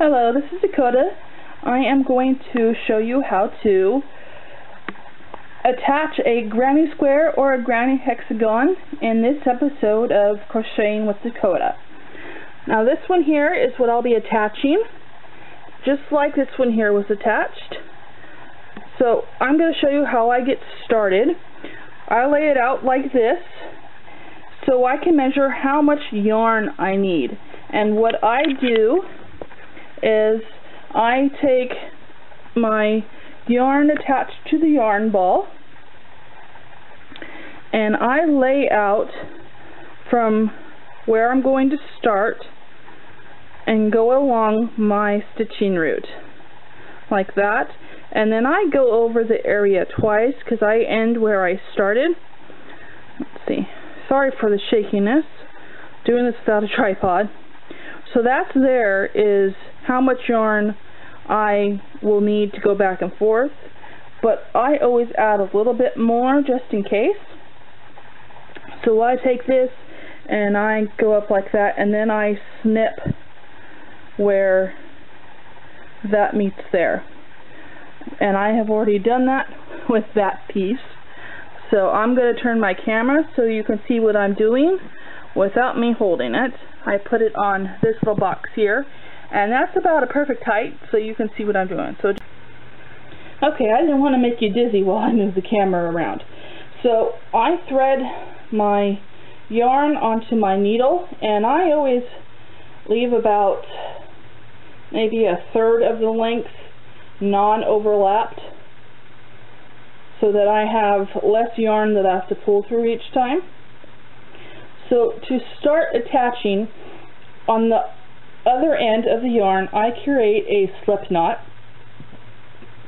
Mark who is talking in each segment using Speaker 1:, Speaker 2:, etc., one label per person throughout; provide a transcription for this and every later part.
Speaker 1: Hello, this is Dakota. I am going to show you how to attach a granny square or a granny hexagon in this episode of Crocheting with Dakota. Now this one here is what I'll be attaching, just like this one here was attached. So I'm going to show you how I get started. I lay it out like this so I can measure how much yarn I need. And what I do is I take my yarn attached to the yarn ball and I lay out from where I'm going to start and go along my stitching route like that, and then I go over the area twice because I end where I started. Let's see, sorry for the shakiness, doing this without a tripod. So that's there is how much yarn I will need to go back and forth, but I always add a little bit more just in case. So I take this and I go up like that, and then I snip where that meets there. And I have already done that with that piece. So I'm going to turn my camera so you can see what I'm doing without me holding it. I put it on this little box here, and that's about a perfect height so you can see what I'm doing. So, okay, I didn't want to make you dizzy while I move the camera around. So I thread my yarn onto my needle, and I always leave about maybe a third of the length non-overlapped so that I have less yarn that I have to pull through each time. So to start attaching, on the other end of the yarn I create a slip knot.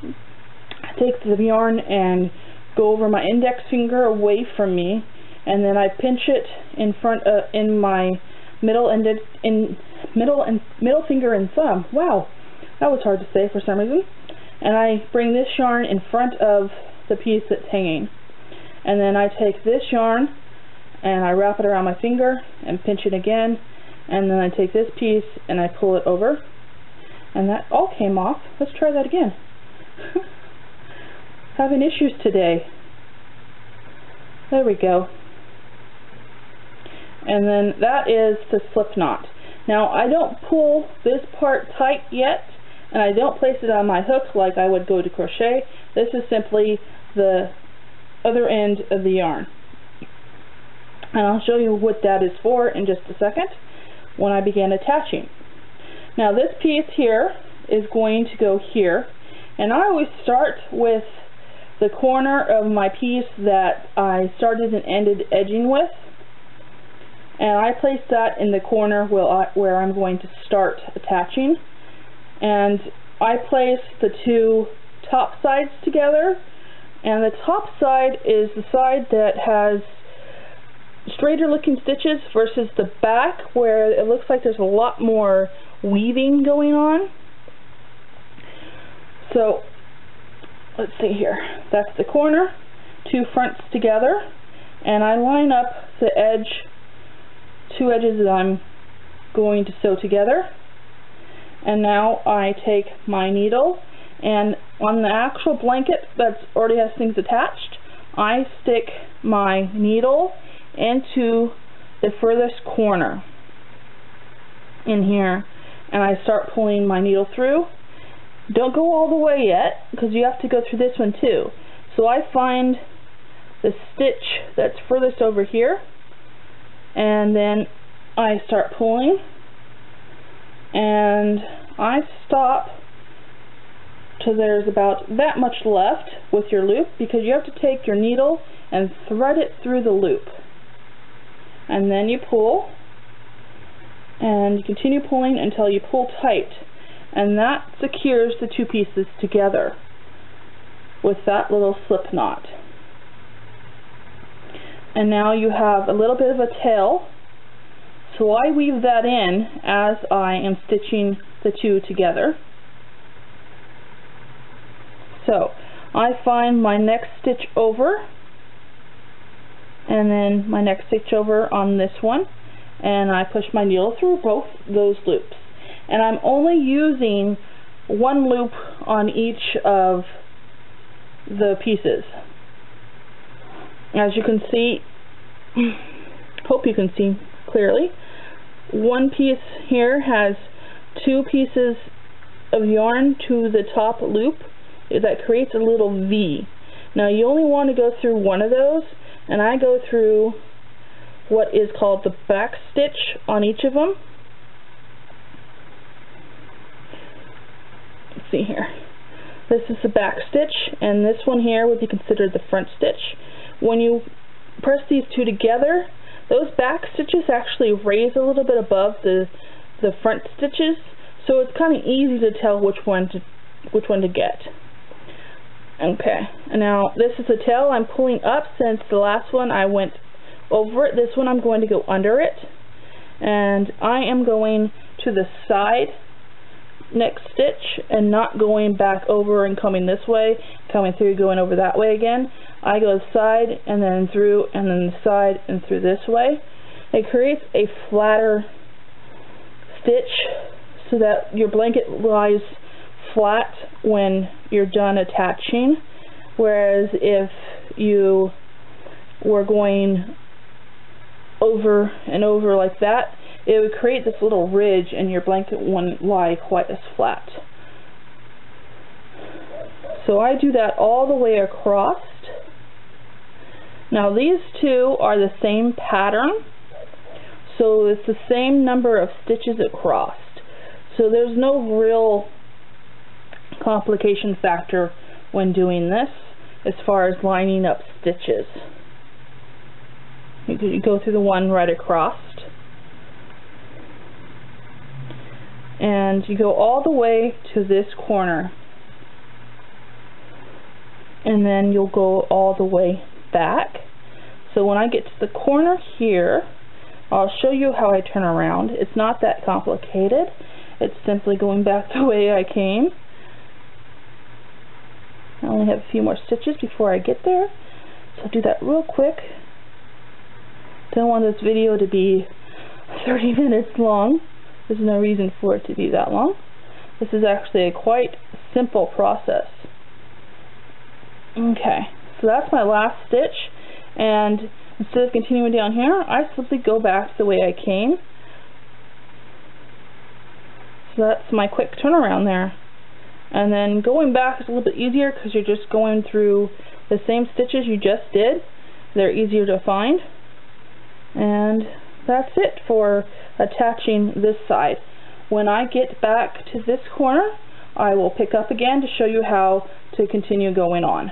Speaker 1: I take the yarn and go over my index finger away from me, and then I pinch it in front in my middle finger and thumb. Wow, that was hard to say for some reason. And I bring this yarn in front of the piece that's hanging, and then I take this yarn and I wrap it around my finger and pinch it again, and then I take this piece and I pull it over, and that all came off. Let's try that again. Having issues today. There we go. And then that is the slip knot. Now I don't pull this part tight yet, and I don't place it on my hook like I would go to crochet. This is simply the other end of the yarn. And I'll show you what that is for in just a second when I begin attaching. Now this piece here is going to go here, and I always start with the corner of my piece that I started and ended edging with, and I place that in the corner where I'm going to start attaching. And I place the two top sides together, and the top side is the side that has straighter looking stitches versus the back where it looks like there's a lot more weaving going on. So let's see here, that's the corner, two fronts together, and I line up the two edges that I'm going to sew together. And now I take my needle, and on the actual blanket that already has things attached, I stick my needle into the furthest corner in here, and I start pulling my needle through. Don't go all the way yet because you have to go through this one too. So I find the stitch that's furthest over here, and then I start pulling, and I stop till there's about that much left with your loop, because you have to take your needle and thread it through the loop. And then you pull, and you continue pulling until you pull tight, and that secures the two pieces together with that little slip knot. And now you have a little bit of a tail, so I weave that in as I am stitching the two together. So I find my next stitch over, and then my next stitch over on this one, and I push my needle through both those loops. and I'm only using one loop on each of the pieces. As you can see, hope you can see clearly, one piece here has 2 pieces of yarn to the top loop that creates a little V. Now you only want to go through one of those, and I go through what is called the back stitch on each of them. Let's see here. This is the back stitch, and this one here would be considered the front stitch. When you press these two together, those back stitches actually raise a little bit above the front stitches, so it's kind of easy to tell which one to get. Okay, now this is the tail I'm pulling up. Since the last one I went over it, this one I'm going to go under it, and I am going to the side next stitch and not going back over and coming this way, coming through, going over that way again. I go side and then through, and then the side and through this way. It creates a flatter stitch so that your blanket lies flat when you're done attaching, whereas if you were going over and over like that, it would create this little ridge and your blanket wouldn't lie quite as flat. So I do that all the way across. Now these two are the same pattern, so it's the same number of stitches across. So there's no real complication factor when doing this as far as lining up stitches. You go through the one right across, and you go all the way to this corner, and then you'll go all the way back. So when I get to the corner here, I'll show you how I turn around. It's not that complicated. It's simply going back the way I came. I only have a few more stitches before I get there, so I'll do that real quick. Don't want this video to be 30 minutes long. There's no reason for it to be that long. This is actually a quite simple process. Okay, so that's my last stitch, and instead of continuing down here, I simply go back the way I came. So that's my quick turnaround there. And then going back is a little bit easier because you're just going through the same stitches you just did. They're easier to find. And that's it for attaching this side. When I get back to this corner, I will pick up again to show you how to continue going on.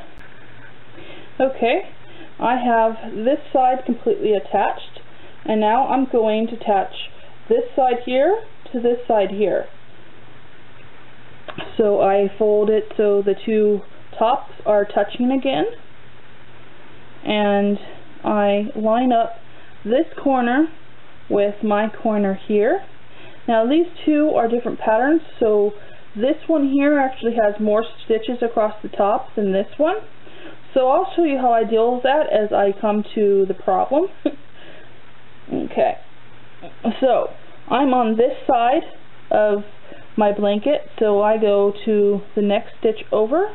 Speaker 1: Okay, I have this side completely attached, and now I'm going to attach this side here to this side here. So I fold it so the two tops are touching again, and I line up this corner with my corner here. Now these two are different patterns, so this one here actually has more stitches across the top than this one. So I'll show you how I deal with that as I come to the problem. Okay, so I'm on this side of my blanket, so I go to the next stitch over,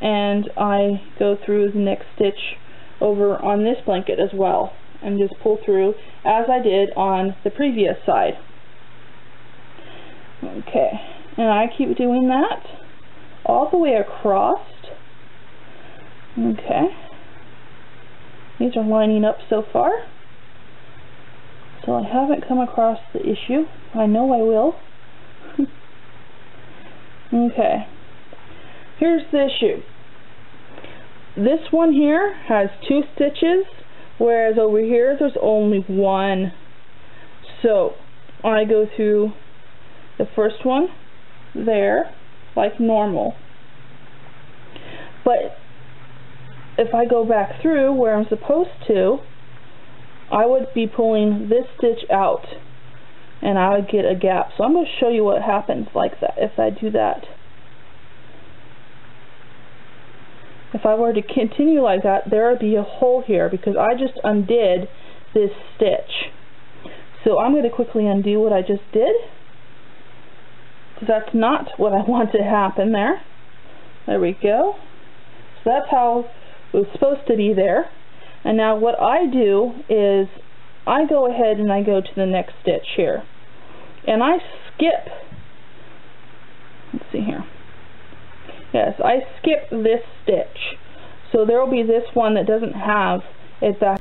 Speaker 1: and I go through the next stitch over on this blanket as well, and just pull through as I did on the previous side. Okay, and I keep doing that all the way across. Okay, these are lining up so far, so I haven't come across the issue. I know I will. Okay, here's the issue. This one here has 2 stitches, whereas over here there's only 1. So I go through the first one there like normal, but if I go back through where I'm supposed to, I would be pulling this stitch out and I would get a gap. So I'm going to show you what happens like that if I do that. If I were to continue like that, there would be a hole here because I just undid this stitch. So I'm going to quickly undo what I just did. because that's not what I want to happen there. There we go. So that's how it was supposed to be there. And now what I do is I go ahead and I go to the next stitch here. And I skip, let's see here. Yes, I skip this stitch. So there will be this one that doesn't have it back.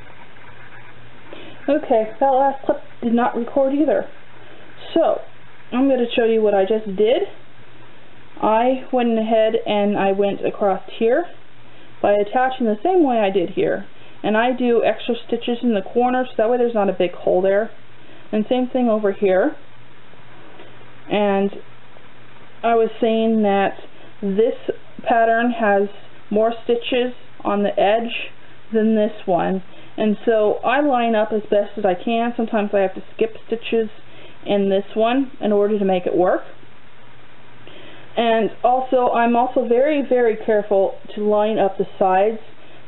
Speaker 1: Okay, that last clip did not record either. So, I'm going to show you what I just did. I went ahead and I went across here by attaching the same way I did here. And I do extra stitches in the corner so that way there's not a big hole there. And same thing over here. And I was saying that this pattern has more stitches on the edge than this one. And so I line up as best as I can. Sometimes I have to skip stitches in this one in order to make it work. And also, I'm also very, very careful to line up the sides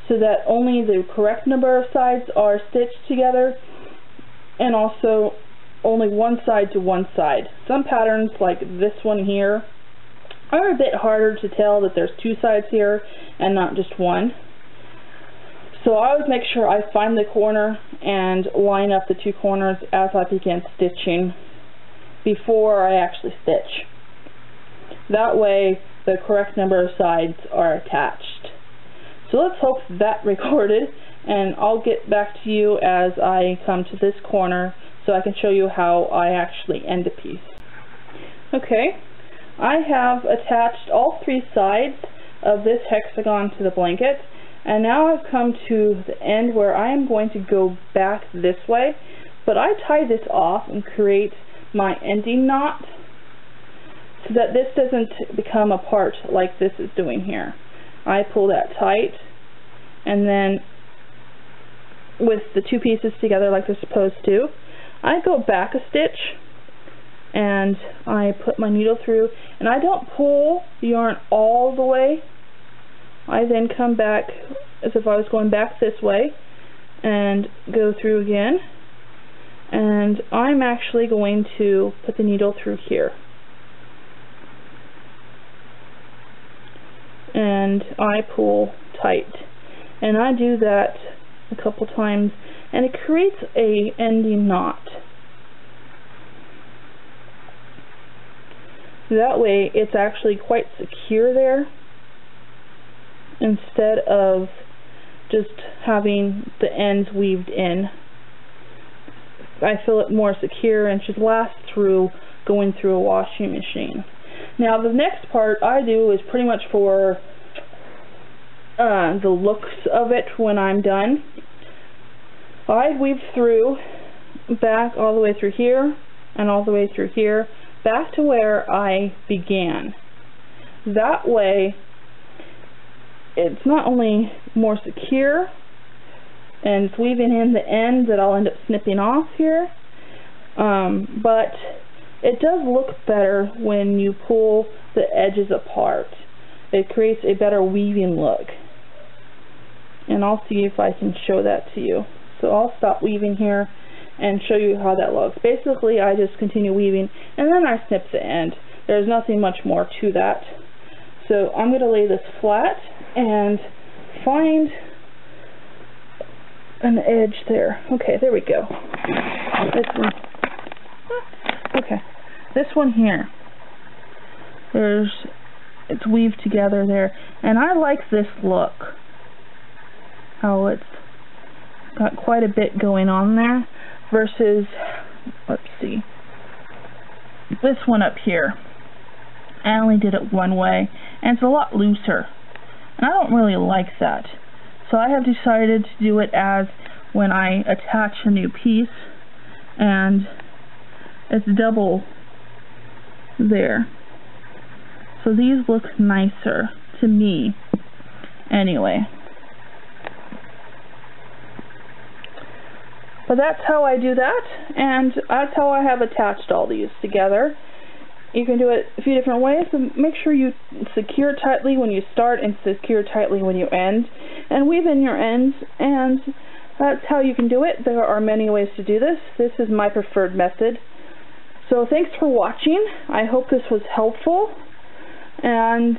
Speaker 1: so that only the correct number of sides are stitched together, and also only one side to one side. Some patterns, like this one here, are a bit harder to tell that there's two sides here and not just one. So I always make sure I find the corner and line up the two corners as I begin stitching before I actually stitch. That way the correct number of sides are attached. So let's hope that recorded, and I'll get back to you as I come to this corner so I can show you how I actually end a piece. Okay, I have attached all three sides of this hexagon to the blanket, and now I've come to the end where I am going to go back this way, but I tie this off and create my ending knot so that this doesn't become a part like this is doing here. I pull that tight, and then with the two pieces together like they're supposed to, I go back a stitch and I put my needle through, and I don't pull the yarn all the way. I then come back as if I was going back this way and go through again, and I'm actually going to put the needle through here. And I pull tight, and I do that a couple times, and it creates a ending knot. That way it's actually quite secure there, instead of just having the ends weaved in. I feel it more secure and should last through going through a washing machine. Now the next part I do is pretty much for the looks of it when I'm done. I weave through back all the way through here and all the way through here back to where I began. That way it's not only more secure and it's weaving in the end that I'll end up snipping off here, but it does look better when you pull the edges apart. It creates a better weaving look. And I'll see if I can show that to you. So I'll stop weaving here and show you how that looks. Basically, I just continue weaving and then I snip the end. There's nothing much more to that. So I'm going to lay this flat and find an edge there. Okay, there we go. This one. Okay, this one here. It's weaved together there, and I like this look. How it's got quite a bit going on there versus, let's see, this one up here. I only did it one way, and it's a lot looser, and I don't really like that. So I have decided to do it as when I attach a new piece, and it's double there. So these look nicer to me anyway. But that's how I do that, and that's how I have attached all these together. You can do it a few different ways, so make sure you secure tightly when you start and secure tightly when you end, and weave in your ends, and that's how you can do it. There are many ways to do this. This is my preferred method. So thanks for watching. I hope this was helpful, and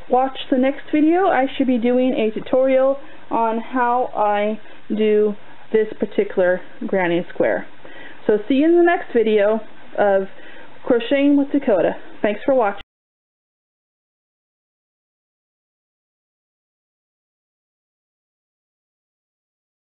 Speaker 1: watch the next video. I should be doing a tutorial on how I do this particular granny square. So see you in the next video of Crocheting with Dakota. Thanks for watching.